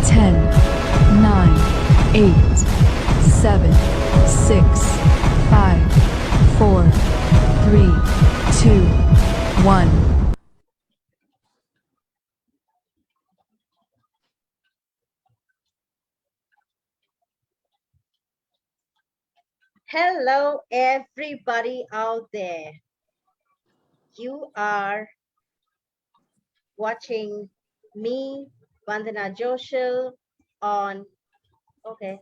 10, 9, 8, 7, 6, 5, 4, 3, 2, 1. Hello, everybody out there. You are watching me, Vandana Joshil, on. Okay.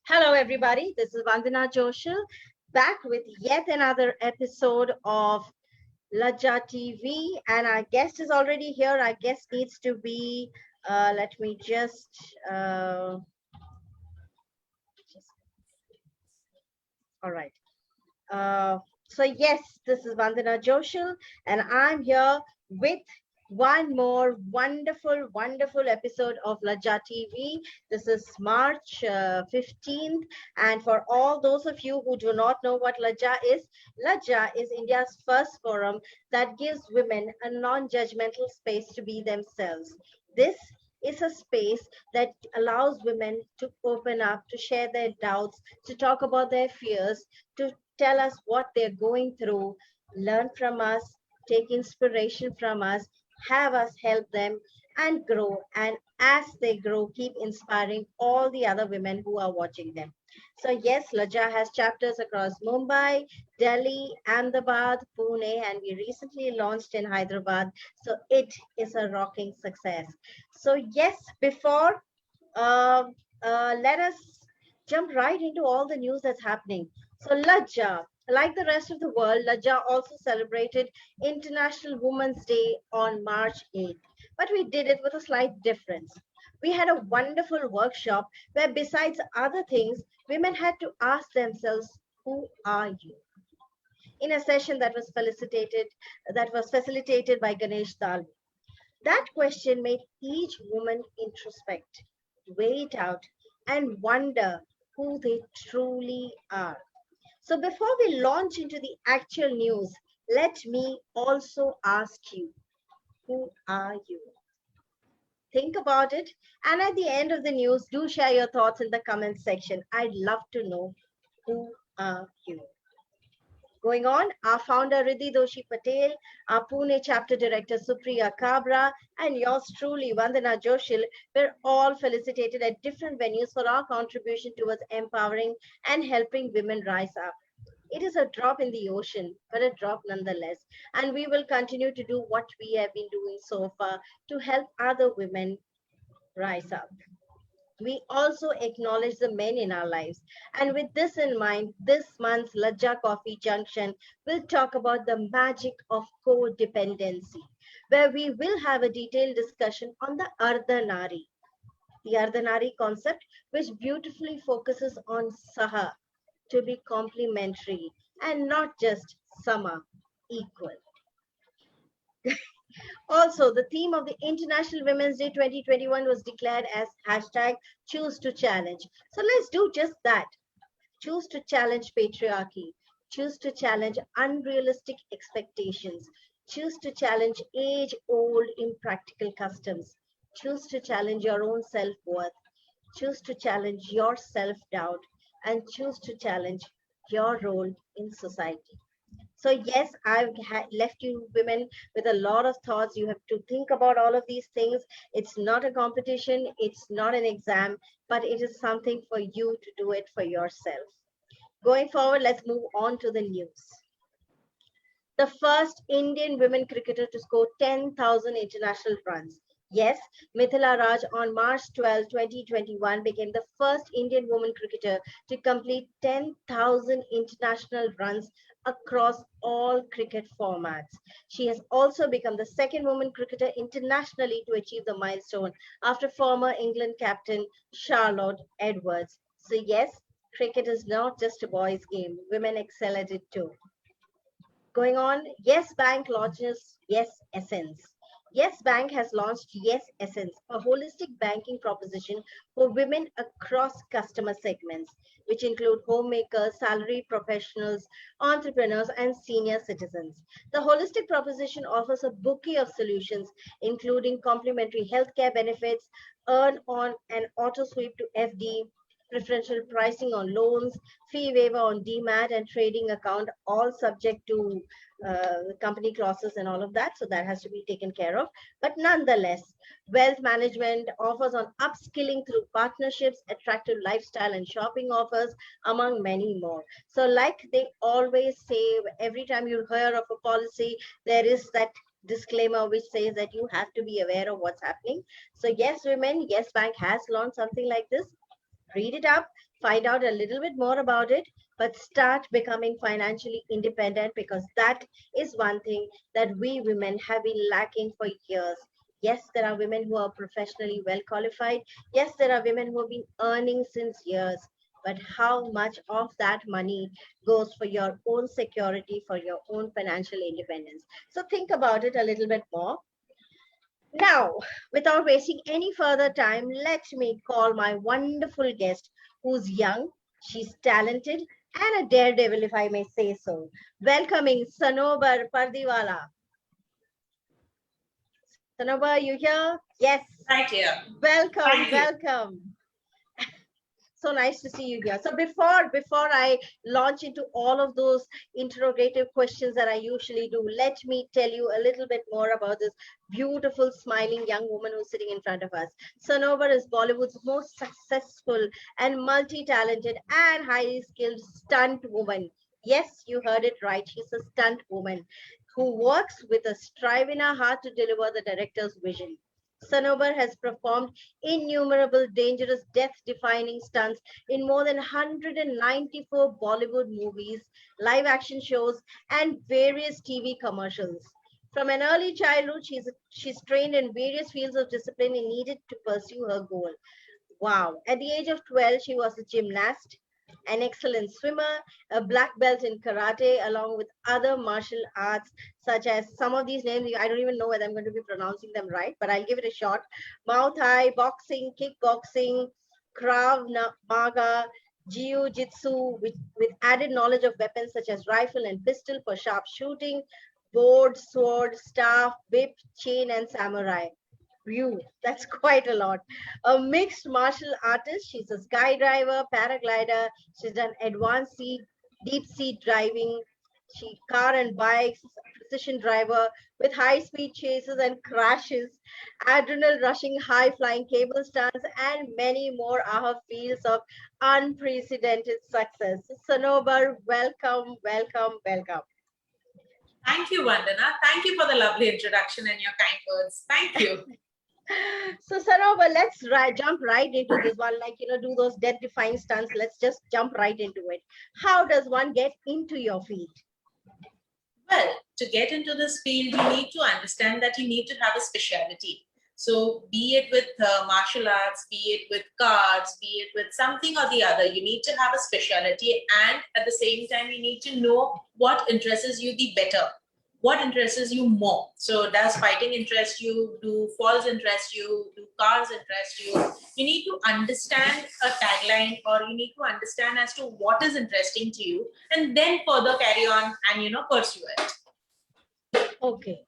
Hello, everybody. This is Vandana Joshil back with yet another episode of LAJA TV, and our guest is already here. Our guest needs to be. Let me just. All right. So yes, this is Vandana Joshil, and I'm here with one more wonderful episode of LAJA TV. This is March 15th, and for all those of you who do not know what LAJA is India's first forum that gives women a non-judgmental space to be themselves. This is a space that allows women to open up, to share their doubts, to talk about their fears, to tell us what they're going through, learn from us, take inspiration from us, have us help them and grow. And as they grow, keep inspiring all the other women who are watching them. So yes, LAJA has chapters across Mumbai, Delhi, Ahmedabad, Pune, and we recently launched in Hyderabad. So it is a rocking success. So yes, before let us jump right into all the news that's happening. So LAJA, like the rest of the world, LAJA also celebrated International Women's Day on March 8th. But we did it with a slight difference. We had a wonderful workshop where, besides other things, women had to ask themselves, who are you? In a session that was facilitated by Ganesh Dalvi. That question made each woman introspect, weigh it out, and wonder who they truly are. So before we launch into the actual news, let me also ask you, who are you? Think about it. And at the end of the news, do share your thoughts in the comment section. I'd love to know, who are you? Going on, our founder Riddhi Doshi Patel, our Pune chapter director Supriya Kabra, and yours truly Vandana Joshil were all felicitated at different venues for our contribution towards empowering and helping women rise up. It is a drop in the ocean, but a drop nonetheless. And we will continue to do what we have been doing so far to help other women rise up. We also acknowledge the men in our lives. And with this in mind, this month's LAJA Coffee Junction will talk about the magic of codependency, where we will have a detailed discussion on the Ardhanari, the Ardhanari concept, which beautifully focuses on Saha, to be complementary and not just sama, equal. Also, the theme of the International Women's Day 2021 was declared as hashtag choose to challenge. So let's do just that. Choose to challenge patriarchy. Choose to challenge unrealistic expectations. Choose to challenge age-old impractical customs. Choose to challenge your own self-worth. Choose to challenge your self-doubt, and choose to challenge your role in society. So yes, I've left you women with a lot of thoughts. You have to think about all of these things. It's not a competition. It's not an exam, but it is something for you to do it for yourself. Going forward, let's move on to the news. The first Indian women cricketer to score 10,000 international runs. Yes, Mithila Raj on March 12, 2021 became the first Indian woman cricketer to complete 10,000 international runs across all cricket formats. She has also become the second woman cricketer internationally to achieve the milestone after former England captain Charlotte Edwards. So yes, cricket is not just a boys' game. Women excel at it too. Going on, Yes Bank launches Yes Essence. Yes Bank has launched Yes Essence, a holistic banking proposition for women across customer segments, which include homemakers, salaried professionals, entrepreneurs, and senior citizens. The holistic proposition offers a bouquet of solutions, including complimentary healthcare benefits, earn on and auto sweep to FD, preferential pricing on loans, fee waiver on demat and trading account, all subject to company clauses and all of that. So that has to be taken care of. But nonetheless, wealth management offers on upskilling through partnerships, attractive lifestyle and shopping offers, among many more. So, like they always say, every time you hear of a policy, there is that disclaimer which says that you have to be aware of what's happening. So, yes, women, Yes Bank has launched something like this. Read it up, find out a little bit more about it, but start becoming financially independent, because that is one thing that we women have been lacking for years. Yes, there are women who are professionally well qualified. Yes, there are women who have been earning since years. But how much of that money goes for your own security, for your own financial independence? So think about it a little bit more. Now, without wasting any further time, let me call my wonderful guest who's young, she's talented, and a daredevil, if I may say so. Welcoming Sanober Pardiwalla. Sanober, you here? Yes. Right here. Welcome, Thank you. welcome. So nice to see you here. So before I launch into all of those interrogative questions that I usually do, let me tell you a little bit more about this beautiful, smiling young woman who's sitting in front of us. Sanober is Bollywood's most successful and multi-talented and highly skilled stunt woman. Yes, you heard it right. She's a stunt woman who works with a strive in her heart to deliver the director's vision. Sanober has performed innumerable dangerous, death-defying stunts in more than 194 Bollywood movies, live action shows, and various TV commercials. From an early childhood, she's trained in various fields of discipline needed to pursue her goal. Wow. At the age of 12, she was a gymnast, an excellent swimmer, a black belt in karate, along with other martial arts, such as some of these names. I don't even know whether I'm going to be pronouncing them right, but I'll give it a shot. Muay Thai, boxing, kickboxing, Krav Maga, Jiu Jitsu, with added knowledge of weapons such as rifle and pistol for sharp shooting, board, sword, staff, whip, chain, and samurai. Phew, that's quite a lot. A mixed martial artist. She's a skydiver, paraglider. She's done advanced deep sea driving. She car and bikes, precision driver with high speed chases and crashes, adrenaline rushing, high flying cable stunts, and many more are her fields of unprecedented success. Sanober, welcome, welcome, welcome. Thank you, Vandana. Thank you for the lovely introduction and your kind words. Thank you. So Sanober, let's jump right into this one. Like, do those death-defying stunts. Let's just jump right into it. How does one get into your field? Well, to get into this field, you need to understand that you need to have a specialty. So be it with martial arts, be it with cards, be it with something or the other, you need to have a specialty, and at the same time, you need to know what interests you the better. What interests you more? So does fighting interest you? Do falls interest you? Do cars interest you? You need to understand a tagline, or you need to understand as to what is interesting to you, and then further carry on and pursue it. Okay.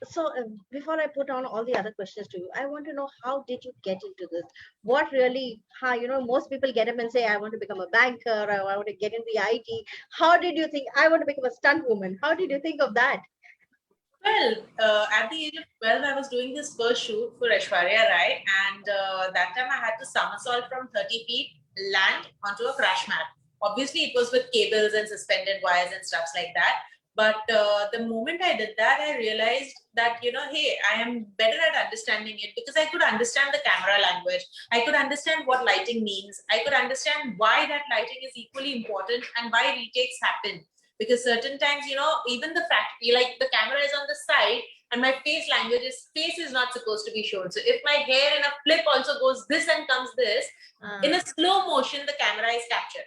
So before I put on all the other questions to you, I want to know, how did you get into this? What really, most people get up and say, I want to become a banker, or I want to get into the IT. How did you think, I want to become a stunt woman? How did you think of that? Well, at the age of 12, I was doing this first shoot for Aishwarya Rai, and that time I had to somersault from 30 feet, land onto a crash mat. Obviously, it was with cables and suspended wires and stuff like that. But the moment I did that, I realized that, hey, I am better at understanding it because I could understand the camera language. I could understand what lighting means. I could understand why that lighting is equally important and why retakes happen. Because certain times, even the fact, like the camera is on the side and my face is not supposed to be shown. So if my hair in a flip also goes this and comes this, in a slow motion, the camera is captured.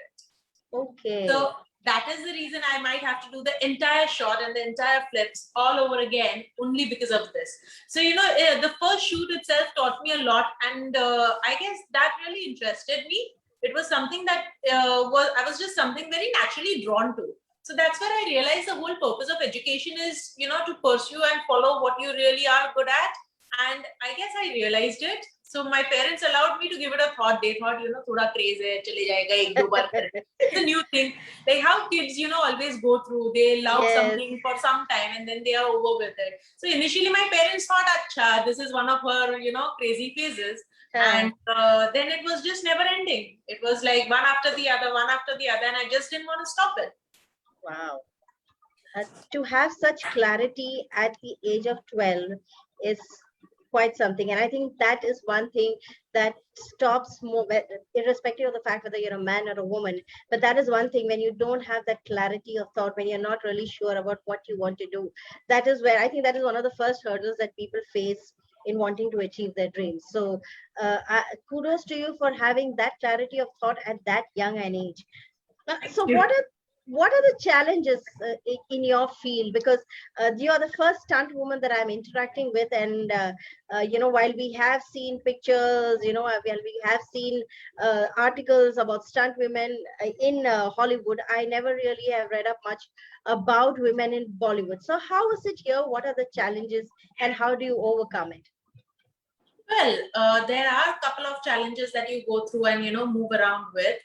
Okay. So that is the reason I might have to do the entire shot and the entire flips all over again only because of this. So, the first shoot itself taught me a lot, and I guess that really interested me. It was something that I was just something very naturally drawn to. So that's where I realized the whole purpose of education is, to pursue and follow what you really are good at. And I guess I realized it. So my parents allowed me to give it a thought. They thought, thoda craze hai, chale jayega ek do baar kar. It's a new thing. Like how kids, always go through. They love Yes. something for some time and then they are over with it. So initially my parents thought, acha, this is one of her, crazy phases. And then it was just never ending. It was like one after the other, and I just didn't want to stop it. Wow. To have such clarity at the age of 12 is quite something. And I think that is one thing that stops more, irrespective of the fact whether you're a man or a woman. But that is one thing, when you don't have that clarity of thought, when you're not really sure about what you want to do, that is where I think that is one of the first hurdles that people face in wanting to achieve their dreams. So kudos to you for having that clarity of thought at that young an age. So what are the challenges in your field? Because you are the first stunt woman that I'm interacting with, and while we have seen pictures, while we have seen articles about stunt women in Hollywood, I never really have read up much about women in Bollywood. So how is it here? What are the challenges, and how do you overcome it? Well, there are a couple of challenges that you go through and move around with.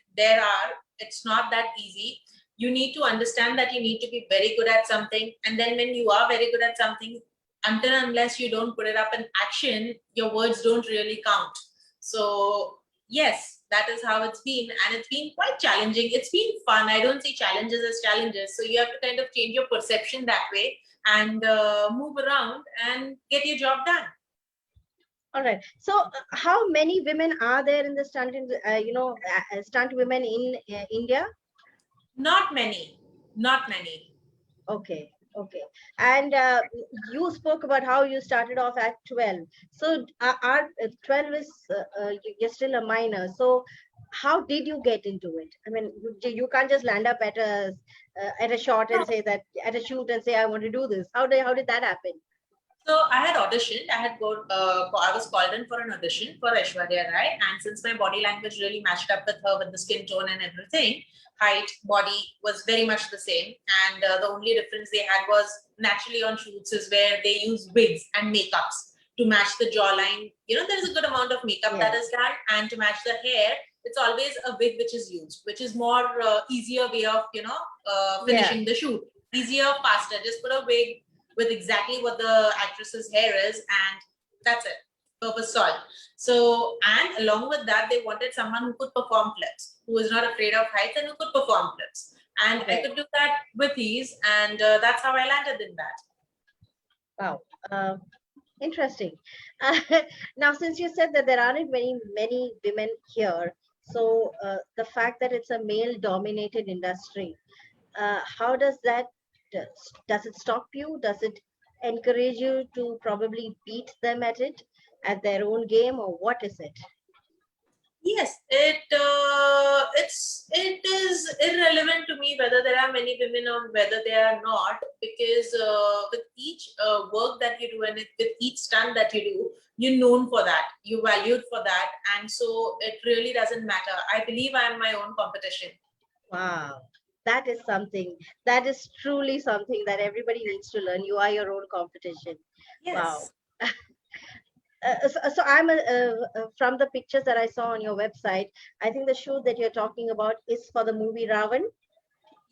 It's not that easy. You need to understand that you need to be very good at something, and then when you are very good at something, until unless you don't put it up in action, your words don't really count. So yes, that is how it's been, and it's been quite challenging. It's been fun. I don't see challenges as challenges, so you have to kind of change your perception that way and move around and get your job done. All right. So, how many women are there in the stunt, stunt women in India? Not many. Not many. Okay. Okay. And you spoke about how you started off at 12. So, 12 is you're still a minor. So, how did you get into it? I mean, you can't just land up at a shot and say that at a shoot and say I want to do this. How did that happen? So I had auditioned. I was called in for an audition for Aishwarya Rai, and since my body language really matched up with her, with the skin tone and everything, height, body was very much the same. And the only difference they had was naturally on shoots is where they use wigs and makeups to match the jawline. There is a good amount of makeup that is done, and to match the hair, it's always a wig which is used, which is more easier way of finishing the shoot. Easier, faster. Just put a wig with exactly what the actress's hair is, and that's it. Purpose solved. So, and along with that, they wanted someone who could perform flips, who is not afraid of heights and who could perform flips. And I could do that with ease, and that's how I landed in that. Wow. Interesting. Now, since you said that there aren't many women here, so the fact that it's a male-dominated industry, how does does it stop you? Does it encourage you to probably beat them at their own game, or what is it? Yes, it is irrelevant to me whether there are many women or whether they are not, because with each work that you do and with each stunt that you do, you're known for that, you're valued for that, and so it really doesn't matter. I believe I am my own competition. Wow, that is something. That is truly something that everybody needs to learn. You are your own competition. Yes. Wow. So I'm from the pictures that I saw on your website, I think the shoot that you're talking about is for the movie Ravan.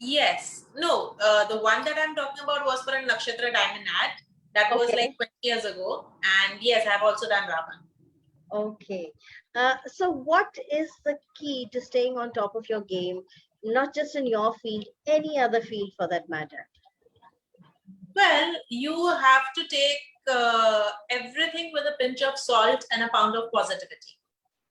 Yes. No, the one that I'm talking about was for a Nakshatra Diamond ad. That was like 20 years ago. And yes, I've also done Ravan. Okay. So what is the key to staying on top of your game, not just in your field, any other field for that matter? Well, you have to take everything with a pinch of salt and a pound of positivity.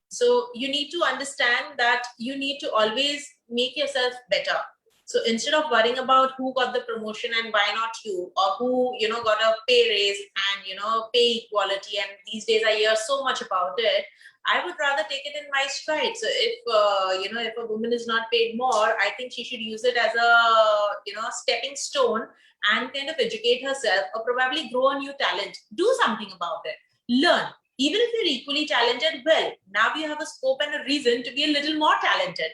So you need to understand that you need to always make yourself better. So instead of worrying about who got the promotion and why not you, or who, got a pay raise and, pay equality, and these days I hear so much about it, I would rather take it in my stride. So if a woman is not paid more, I think she should use it as a, stepping stone and kind of educate herself, or probably grow a new talent, do something about it, learn. Even if you're equally talented, well, now you have a scope and a reason to be a little more talented.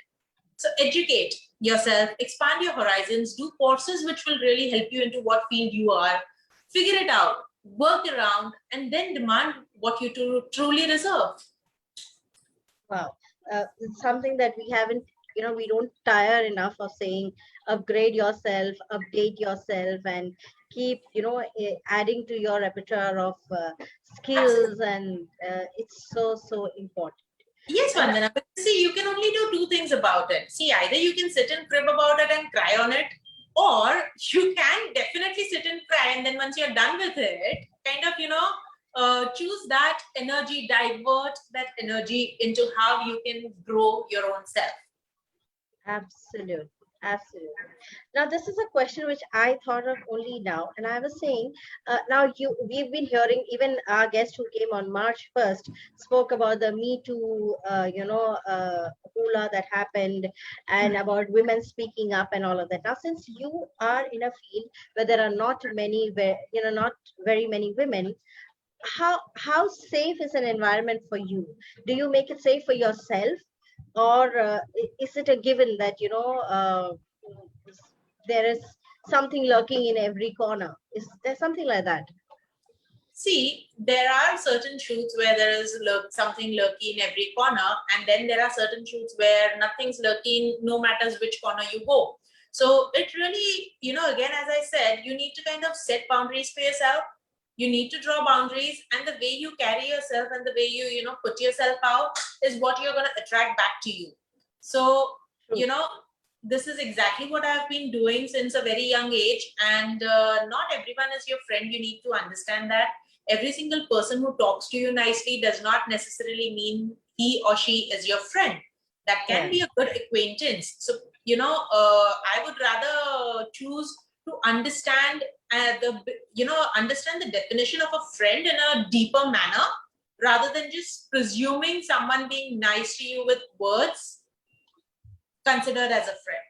So educate yourself, expand your horizons, do courses which will really help you into what field you are, figure it out, work around, and then demand what you truly deserve. Wow. It's something that we haven't, we don't tire enough of saying, upgrade yourself, update yourself, and keep, adding to your repertoire of skills. And it's so, so important. Yes, And Vandana, but see, you can only do two things about it. See, either you can sit and crib about it and cry on it, or you can definitely sit and cry, and then once you're done with it, kind of, choose that energy, divert that energy into how you can grow your own self. absolutely. Absolutely. Now, this is a question which I thought of only now, and I was saying, now we've been hearing, even our guest who came on March 1st spoke about the Me Too, hula that happened, and about women speaking up and all of that. Now, since you are in a field where there are not many, not very many women, how safe is an environment for you? Do you make it safe for yourself, or is it a given that there is something lurking in every corner? Is there something like that? See, there are certain shoots where there is something lurky in every corner, and then there are certain shoots where nothing's lurking, no matters which corner you go. So it really, again, as I said, you need to kind of set boundaries for yourself. You need to draw boundaries, and the way you carry yourself and the way you put yourself out is what you're going to attract back to you. So, True. this is exactly what I've been doing since a very young age, and not everyone is your friend. You need to understand that every single person who talks to you nicely does not necessarily mean he or she is your friend. That can be a good acquaintance. So, I would rather choose to understand understand the definition of a friend in a deeper manner, rather than just presuming someone being nice to you with words considered as a friend.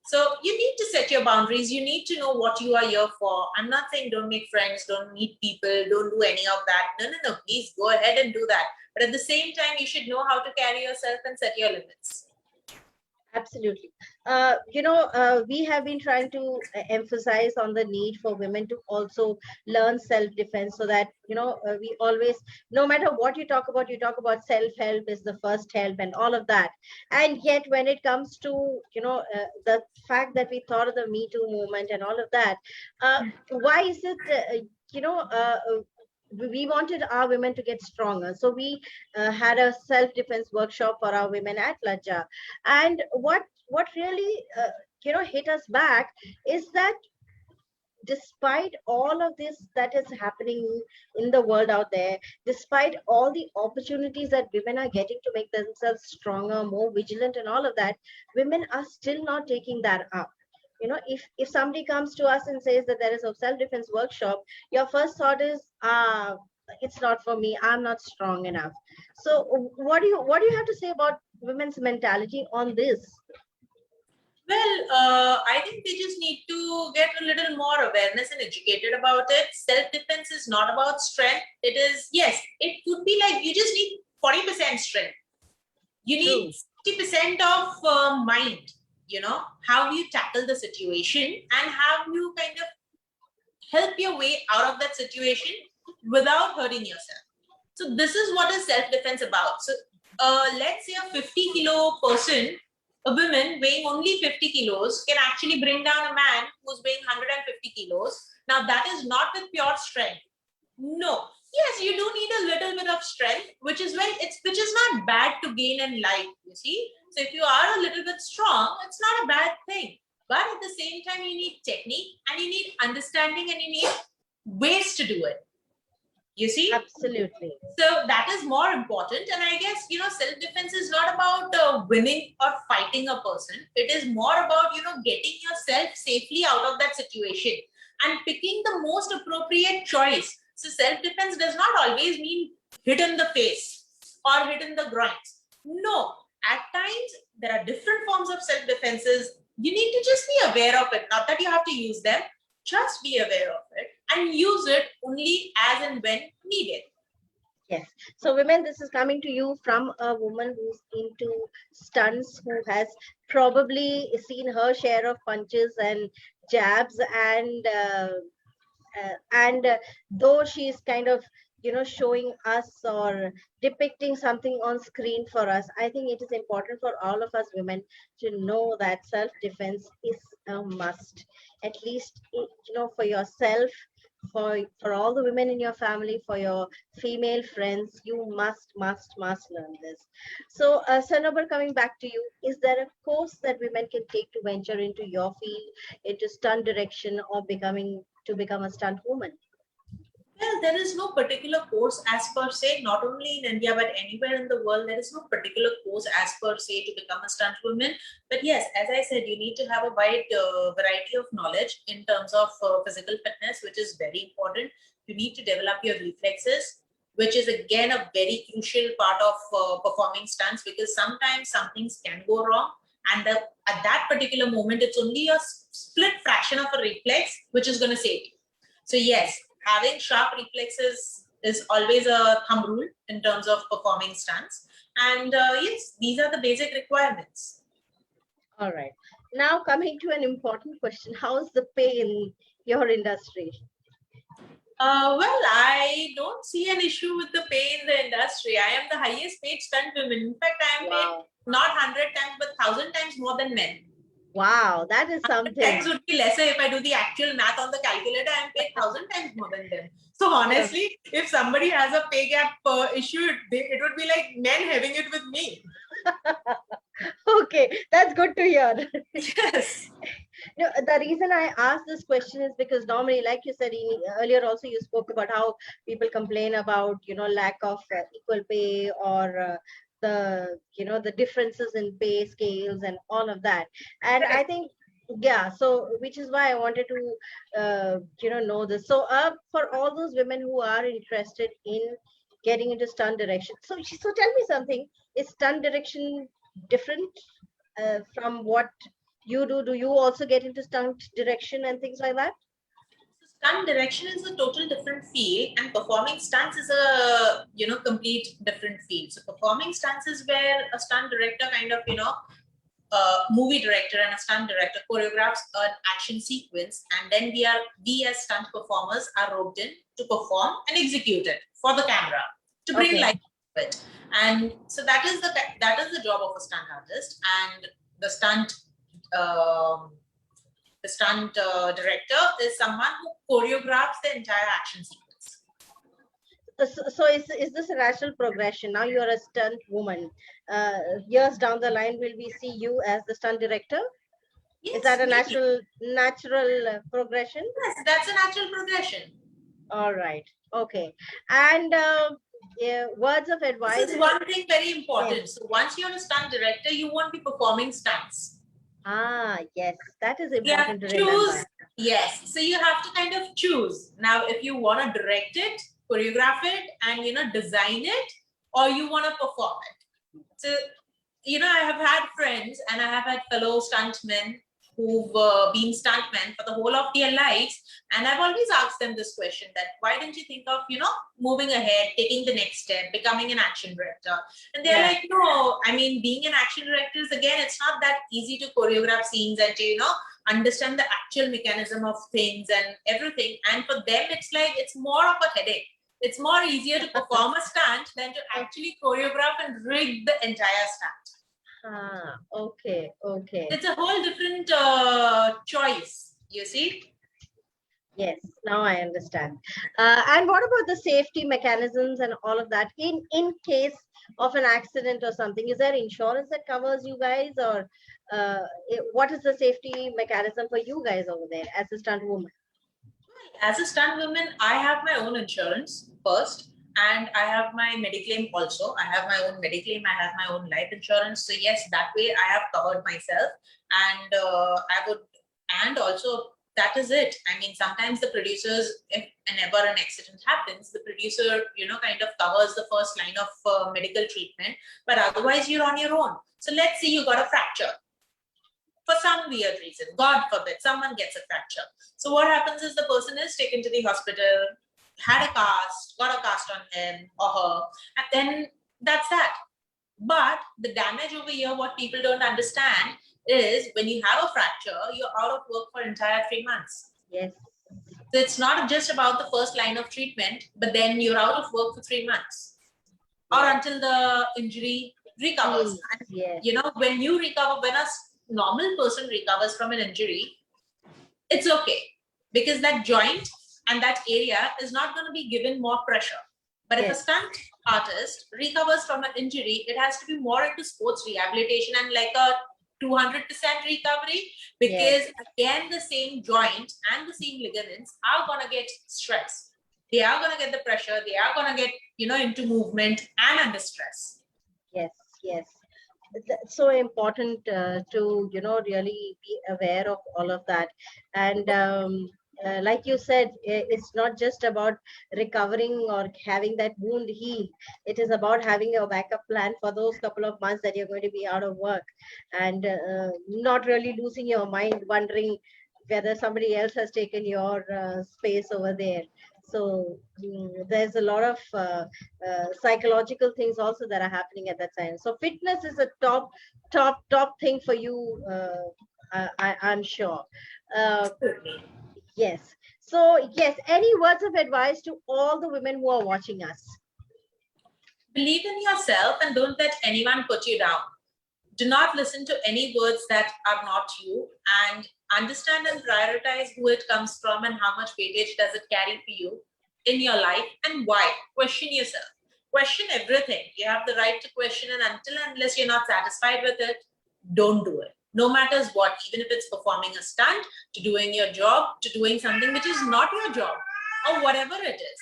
So you need to set your boundaries. You need to know what you are here for. I'm not saying don't make friends, don't meet people, don't do any of that. No. Please go ahead and do that. But at the same time, you should know how to carry yourself and set your limits. Absolutely. We have been trying to emphasize on the need for women to also learn self-defense, so that, we always, no matter what you talk about self-help is the first help and all of that. And yet, when it comes to, the fact that we thought of the Me Too movement and all of that, why is it, we wanted our women to get stronger. So we had a self-defense workshop for our women at LAJA. And what really hit us back is that despite all of this that is happening in the world out there, despite all the opportunities that women are getting to make themselves stronger, more vigilant and all of that, women are still not taking that up. If somebody comes to us and says that there is a self-defense workshop, your first thought is, it's not for me, I'm not strong enough. So what do you have to say about women's mentality on this? Well, I think they just need to get a little more awareness and educated about it. Self-defense is not about strength. It is, yes, it could be like you just need 40% strength. You need 60% of mind, how you tackle the situation and how you kind of help your way out of that situation without hurting yourself. So this is what is self-defense about. So let's say a 50-kilo person, a woman weighing only 50 kilos can actually bring down a man who's weighing 150 kilos. Now that is not with pure strength. No. Yes, you do need a little bit of strength, which is not bad to gain in life, you see. So if you are a little bit strong, it's not a bad thing. But at the same time, you need technique and you need understanding and you need ways to do it. You see? Absolutely. So that is more important. And I guess, self-defense is not about winning or fighting a person. It is more about, getting yourself safely out of that situation and picking the most appropriate choice. So self-defense does not always mean hit in the face or hit in the groins. No, at times there are different forms of self-defenses. You need to just be aware of it. Not that you have to use them, just be aware of it and use it only as and when needed. Yes. So women, this is coming to you from a woman who's into stunts, who has probably seen her share of punches and jabs, and though she's kind of showing us or depicting something on screen for us, I think it is important for all of us women to know that self-defense is a must, at least for yourself, for all the women in your family, for your female friends. You must learn this. So Sanober, coming back to you, is there a course that women can take to venture into your field, into stunt direction, or to become a stunt woman? Well, there is no particular course as per se, not only in India, but anywhere in the world. There is no particular course as per se to become a stunt woman. But yes, as I said, you need to have a wide variety of knowledge in terms of physical fitness, which is very important. You need to develop your reflexes, which is again a very crucial part of performing stunts, because sometimes some things can go wrong. And at that particular moment, it's only a split fraction of a reflex which is going to save you. So yes, having sharp reflexes is always a thumb rule in terms of performing stunts. And yes, these are the basic requirements. All right. Now coming to an important question, how's the pay in your industry? Well, I don't see an issue with the pay in the industry. I am the highest paid stunt woman. In fact, I am paid not 100 times, but 1,000 times more than men. Wow, that is something. Times would be lesser if I do the actual math on the calculator. I am paid 1,000 times more than them. So honestly, if somebody has a pay gap issue, it would be like men having it with me. Okay, that's good to hear. Yes. No, the reason I asked this question is because normally, like you said earlier, also you spoke about how people complain about lack of equal pay, or the differences in pay scales and all of that. And I think, yeah, so which is why I wanted to know this. So for all those women who are interested in getting into stunt direction, so tell me something, is stunt direction different from what you do? Do you also get into stunt direction and things like that? Stunt direction is a total different field, and performing stunts is a complete different field. So performing stunts is where a stunt director kind of movie director and a stunt director choreographs an action sequence, and then we as stunt performers are roped in to perform and execute it for the camera to bring life to it. And so that is the job of a stunt artist. And the stunt director is someone who choreographs the entire action sequence. So is this a natural progression? Now you're a stunt woman. Years down the line, will we see you as the stunt director? Yes, is that a natural progression? Yes, that's a natural progression. All right. Okay. And words of advice. This is one thing very important. Yes. So once you're a stunt director, you won't be performing stunts. Yes, that is important to remember. Yes, so you have to kind of choose. Now, if you want to direct it, choreograph it, and design it, or you want to perform it. So, I have had friends and I have had fellow stuntmen who've been stuntmen for the whole of their lives, and I've always asked them this question: that why didn't you think of moving ahead, taking the next step, becoming an action director? And they're like, no, I mean, being an action director is, again, it's not that easy to choreograph scenes and to understand the actual mechanism of things and everything. And for them, it's more of a headache. It's more easier to perform a stunt than to actually choreograph and rig the entire stunt. Okay. It's a whole different choice, you see. Yes, now I understand. And what about the safety mechanisms and all of that? In case of an accident or something, is there insurance that covers you guys, or what is the safety mechanism for you guys over there as a stunt woman? As a stunt woman, I have my own insurance first, and I have my Mediclaim also. I have my own Mediclaim, I have my own life insurance. So yes, that way I have covered myself, and I would, and also that is it. I mean, sometimes the producers, if whenever an accident happens, the producer, kind of covers the first line of medical treatment, but otherwise you're on your own. So let's say you got a fracture for some weird reason, God forbid, someone gets a fracture. So what happens is the person is taken to the hospital, had a cast, got a cast on him or her, and then that's that. But the damage over here, what people don't understand is when you have a fracture, you're out of work for entire 3 months. Yes. So it's not just about the first line of treatment, but then you're out of work for 3 months or until the injury recovers. Yes. When you recover, when a normal person recovers from an injury, it's okay because that joint and that area is not going to be given more pressure. But if a stunt artist recovers from an injury, it has to be more into sports rehabilitation and like a 200% recovery, because again, the same joint and the same ligaments are going to get stressed. They are going to get the pressure. They are going to get, into movement and under stress. Yes, yes. It's so important to, really be aware of all of that. And like you said, it's not just about recovering or having that wound healed. It is about having a backup plan for those couple of months that you're going to be out of work, and not really losing your mind, wondering whether somebody else has taken your space over there. So there's a lot of psychological things also that are happening at that time. So fitness is a top thing for you. I'm sure. Yes. So yes, any words of advice to all the women who are watching us? Believe in yourself and don't let anyone put you down. Do not listen to any words that are not you, and understand and prioritize who it comes from and how much weightage does it carry for you in your life and why. Question yourself. Question everything. You have the right to question, and until and unless you're not satisfied with it, don't do it. No matters what, even if it's performing a stunt, to doing your job, to doing something which is not your job, or whatever it is.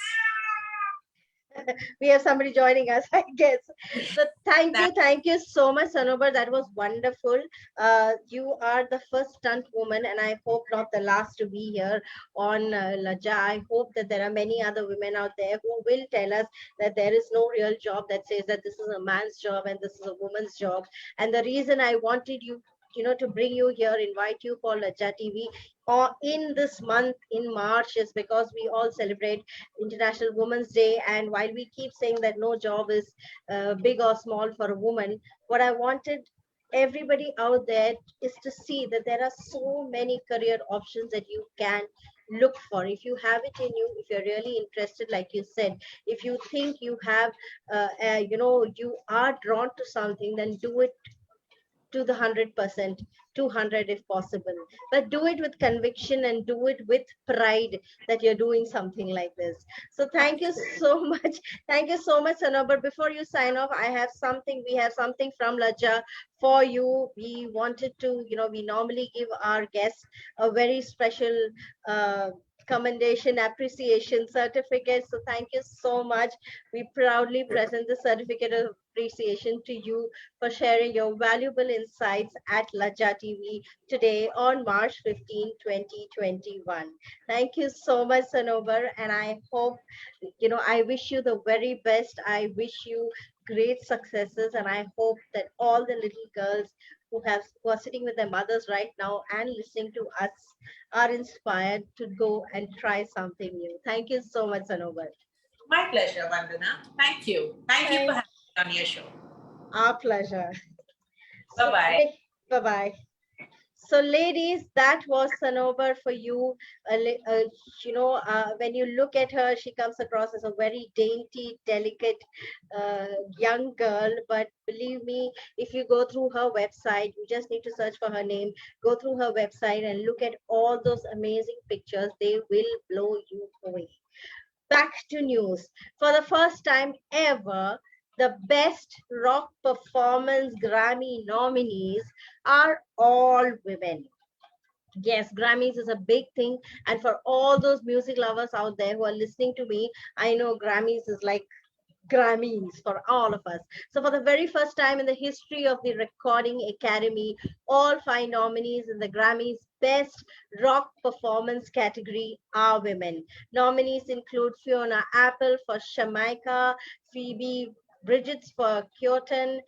We have somebody joining us, I guess. So thank you so much, Sanober. That was wonderful. You are the first stunt woman, and I hope not the last to be here on LAJA. I hope that there are many other women out there who will tell us that there is no real job that says that this is a man's job and this is a woman's job. And the reason I wanted you to bring you here, invite you for LAJA TV or in this month in March, is because we all celebrate International Women's Day. And while we keep saying that no job is big or small for a woman, what I wanted everybody out there is to see that there are so many career options that you can look for. If you have it in you, if you're really interested, like you said, if you think you have you are drawn to something, then do it to the 100%, 200 if possible, but do it with conviction and do it with pride that you're doing something like this. So thank you so much. Thank you so much, Sanober. Before you sign off, we have something from LAJA for you. We wanted to, we normally give our guests a very special commendation appreciation certificate. So thank you so much. We proudly present the certificate of appreciation to you for sharing your valuable insights at LAJA TV today on March 15, 2021. Thank you so much, Sanober, and I hope, I wish you the very best. I wish you great successes, and I hope that all the little girls who are sitting with their mothers right now and listening to us are inspired to go and try something new. Thank you so much, Sanober. My pleasure, Vandana. Thank you. Thank you for having me on your show. Our pleasure. Bye-bye. Bye-bye. So ladies, that was Sanober for you. When you look at her, she comes across as a very dainty, delicate young girl. But believe me, if you go through her website, you just need to search for her name, go through her website and look at all those amazing pictures. They will blow you away. Back to news. For the first time ever, The Best Rock Performance Grammy nominees are all women. Yes, Grammys is a big thing. And for all those music lovers out there who are listening to me, I know Grammys is like Grammys for all of us. So, for the very first time in the history of the Recording Academy, all 5 nominees in the Grammys Best Rock Performance category are women. Nominees include Fiona Apple for Jamaica, Phoebe Bridgers for Kyoto,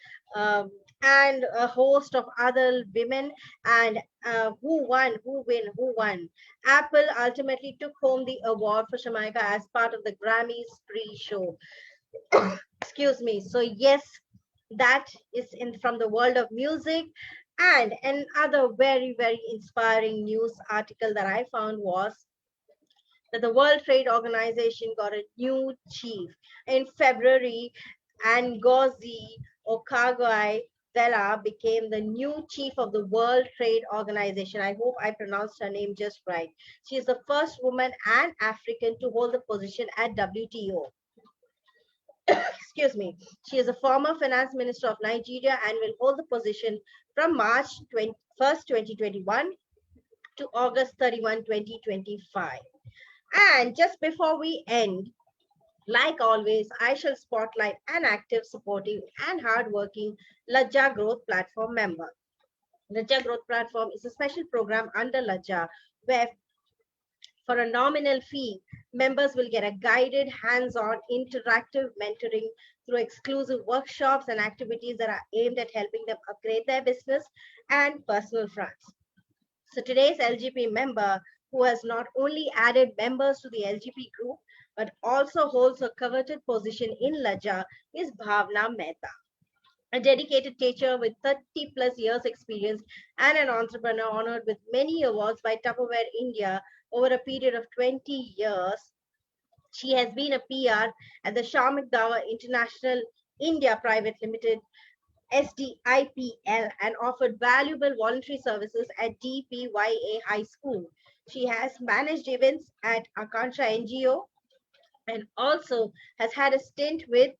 and a host of other women. And who won? Who win? Who won? Apple ultimately took home the award for Jamaica as part of the Grammys pre-show. Excuse me. So yes, that is in from the world of music. And another very inspiring news article that I found was that the World Trade Organization got a new chief in February, and Ngozi Okonjo-Iweala became the new chief of the World Trade Organization. I hope I pronounced her name just right. She is the first woman and African to hold the position at WTO. Excuse me. She is a former finance minister of Nigeria and will hold the position from March 21st, 2021 to August 31, 2025. And just before we end, like always, I shall spotlight an active, supportive, and hardworking LAJA Growth Platform member. LAJA Growth Platform is a special program under LAJA where, for a nominal fee, members will get a guided, hands-on, interactive mentoring through exclusive workshops and activities that are aimed at helping them upgrade their business and personal fronts. So today's LGP member, who has not only added members to the LGP group, but also holds a coveted position in LAJA, is Bhavna Mehta, a dedicated teacher with 30 plus years experience and an entrepreneur honored with many awards by Tupperware India over a period of 20 years. She has been a PR at the Shamik Dawa International India Private Limited, SDIPL, and offered valuable voluntary services at DPYA High School. She has managed events at Akansha NGO and also has had a stint with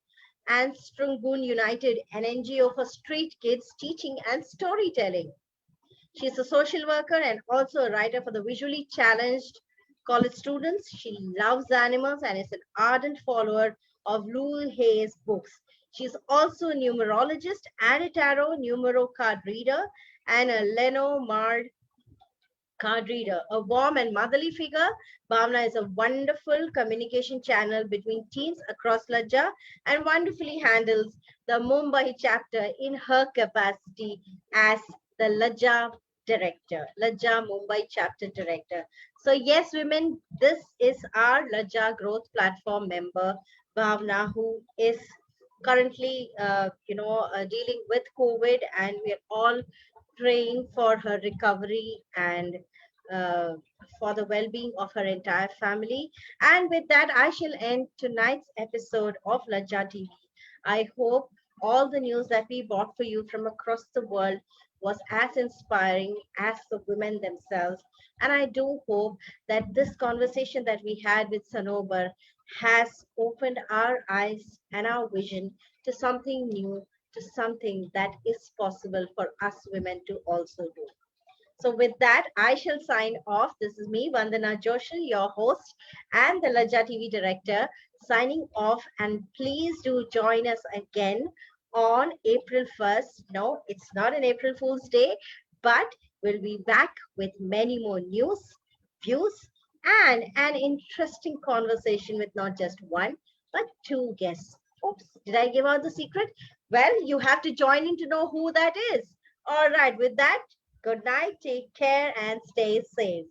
Anstrangun United, an NGO for street kids teaching and storytelling. She is a social worker and also a writer for the visually challenged college students. She loves animals and is an ardent follower of Lou Hayes' books. She is also a numerologist and a tarot numero card reader and a Lenormand card reader. A warm and motherly figure, Bhavna is a wonderful communication channel between teams across LAJA and wonderfully handles the Mumbai chapter in her capacity as the LAJA director, LAJA Mumbai chapter director. So yes, women, this is our LAJA growth platform member, Bhavna, who is currently, dealing with COVID, and we are all praying for her recovery and uh, for the well-being of her entire family. And with that, I shall end tonight's episode of LAJA TV. I hope all the news that we brought for you from across the world was as inspiring as the women themselves. And I do hope that this conversation that we had with Sanober has opened our eyes and our vision to something new, to something that is possible for us women to also do. So with that, I shall sign off. This is me, Vandana Joshal, your host and the LAJA TV director, signing off. And please do join us again on April 1st. No, it's not an April Fool's Day, but we'll be back with many more news, views, and an interesting conversation with not just one, but 2 guests. Oops, did I give out the secret? Well, you have to join in to know who that is. All right, with that, good night, take care, and stay safe.